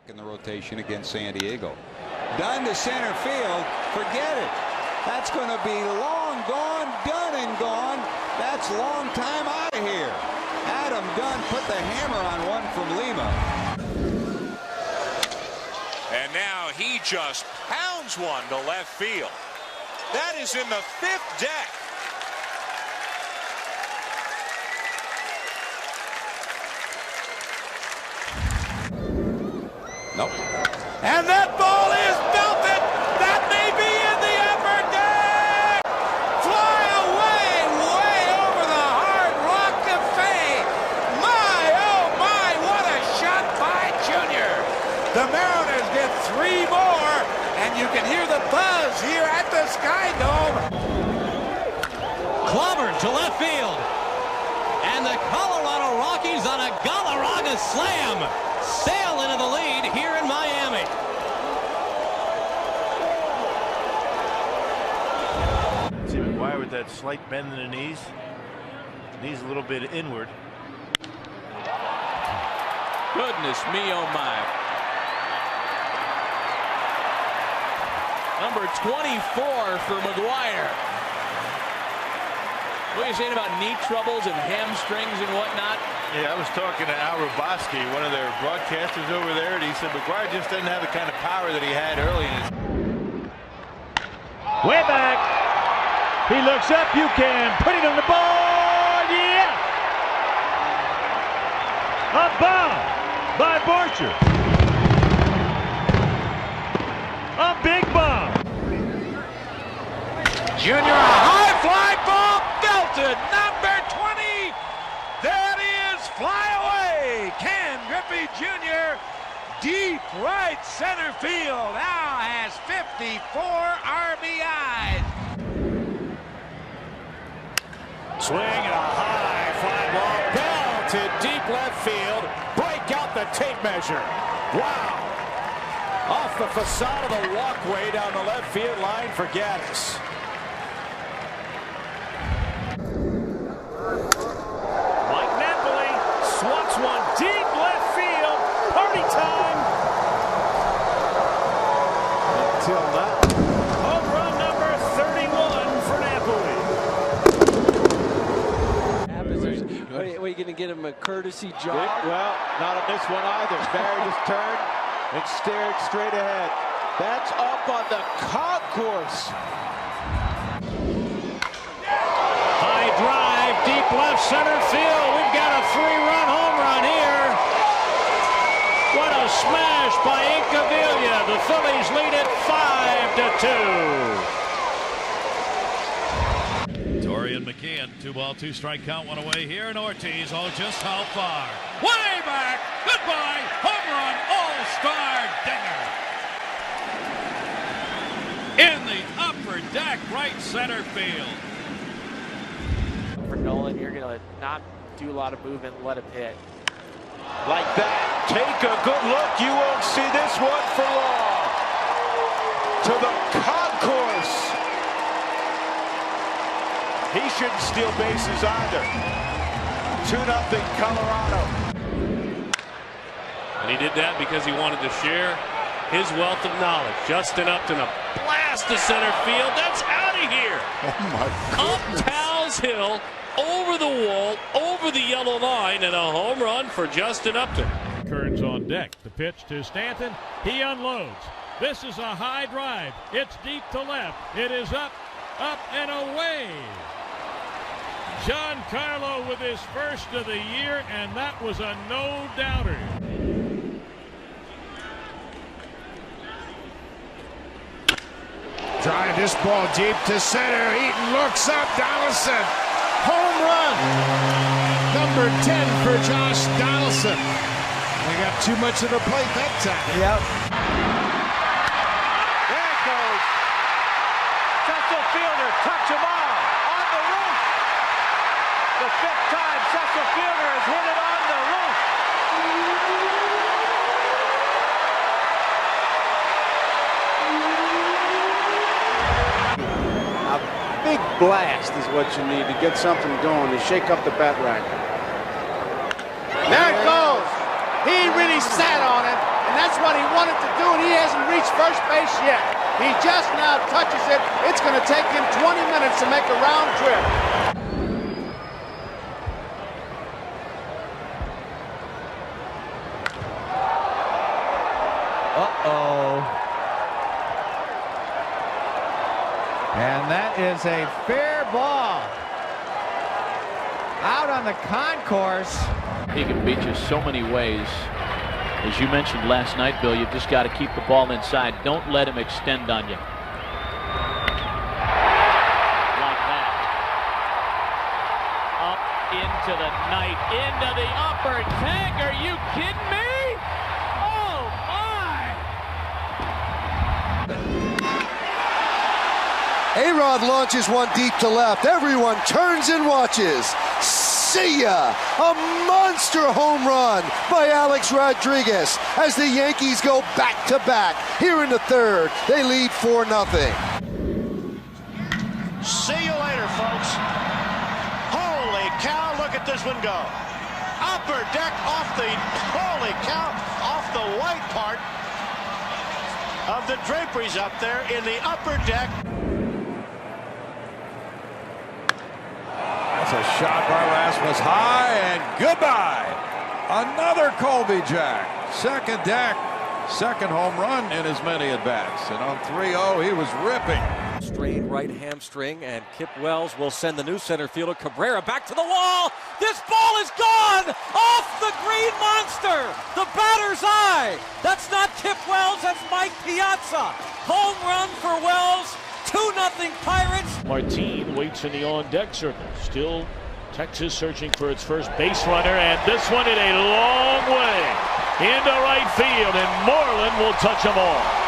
in the rotation against San Diego. Done to center field. Forget it. That's going to be long gone, done and gone. That's long time out of here. Adam Dunn put the hammer on one from Lima. And now he just pounds one to left field. That is in the fifth deck. Nope. And that ball is belted. That may be in the upper deck. Fly away, way over the hard rock of fame. My, oh my, what a shot by Junior. The Mariners get 3 more, and you can hear the buzz here at the Sky Dome. Clobbered to left field. And the Colorado Rockies on a Galarraga slam sail into the lead here in Miami. See McGuire with that slight bend in the knees. Knees a little bit inward. Goodness me, oh my. Number 24 for McGuire. What are you saying about knee troubles and hamstrings and whatnot? Yeah, I was talking to Al Roboski, one of their broadcasters over there, and he said McGuire just doesn't have the kind of power that he had early in his... Way back. He looks up. You can put it on the ball. Yeah. A bomb by Borcher. A big bomb. Junior, a high fly ball belted. Number 20. That is fly away. Ken Griffey Jr. deep right center field. Now has 54 RBIs. Swing and a high fly ball belted deep left field. Break out the tape measure. Wow. Off the facade of the walkway down the left field line for Gaddis. Mike Napoli swats one deep left field. Party time. Until now. Home run number 31 for Napoli. Are you going to get him a courtesy jog? Well, not on this one either. Barry just turned and stared straight ahead. That's up on the concourse. High drive, deep left center field. We've got a 3-run home run here. What a smash by Incaviglia. The Phillies lead it 5-2. Dorian McCann, 2-ball, 2-strike count, 1 away here, and Ortiz, oh, just how far? Way back, goodbye, home run, all-star dinger. In the upper deck, right center field. For Nolan, you're going to not do a lot of movement and let him hit. Like that. Take a good look. You won't see this one for long. To the concourse. He shouldn't steal bases either. 2-0 Colorado. And he did that because he wanted to share his wealth of knowledge. Justin Upton, a blast to center field. That's out of here. Oh my goodness. Up Towles Hill, over the wall, over the yellow line, and a home run for Justin Upton. Kearns on deck. The pitch to Stanton. He unloads. This is a high drive. It's deep to left. It is up, up, and away. Giancarlo with his first of the year, and that was a no-doubter. Drive this ball deep to center. Eaton looks up. Donaldson. Home run. Number 10 for Josh Donaldson. They got too much of the plate that time. Yep. There it goes. Cecil Fielder, touch him on the roof. The 5th time Cecil Fielder has hit it on the roof. Big blast is what you need to get something going, to shake up the bat rack. There it goes. He really sat on it. and that's what he wanted to do, and he hasn't reached first base yet. He just now touches it. It's going to take him 20 minutes to make a round trip. And that is a fair ball. Out on the concourse. He can beat you so many ways. As you mentioned last night, Bill, you've just got to keep the ball inside. Don't let him extend on you. Like that. Up into the night, into the upper tank. Are you kidding me? Oh, my! A-Rod launches one deep to left. Everyone turns and watches. See ya! A monster home run by Alex Rodriguez as the Yankees go back-to-back. Here in the third, they lead 4-0. See you later, folks. Holy cow, look at this one go. Upper deck off the, holy cow, off the white part of the draperies up there in the upper deck. That's a shot by Rasmus high and goodbye. Another Colby Jack. Second deck, second home run in as many at-bats. And on 3-0, he was ripping. Strained right hamstring, and Kip Wells will send the new center fielder Cabrera back to the wall. This ball is gone off the Green Monster. The batter's eye. That's not Kip Wells, that's Mike Piazza. Home run for Wells. 2-0 Pirates. Martin waits in the on-deck circle. Still Texas searching for its first base runner, and this one in a long way into right field, and Moreland will touch them all.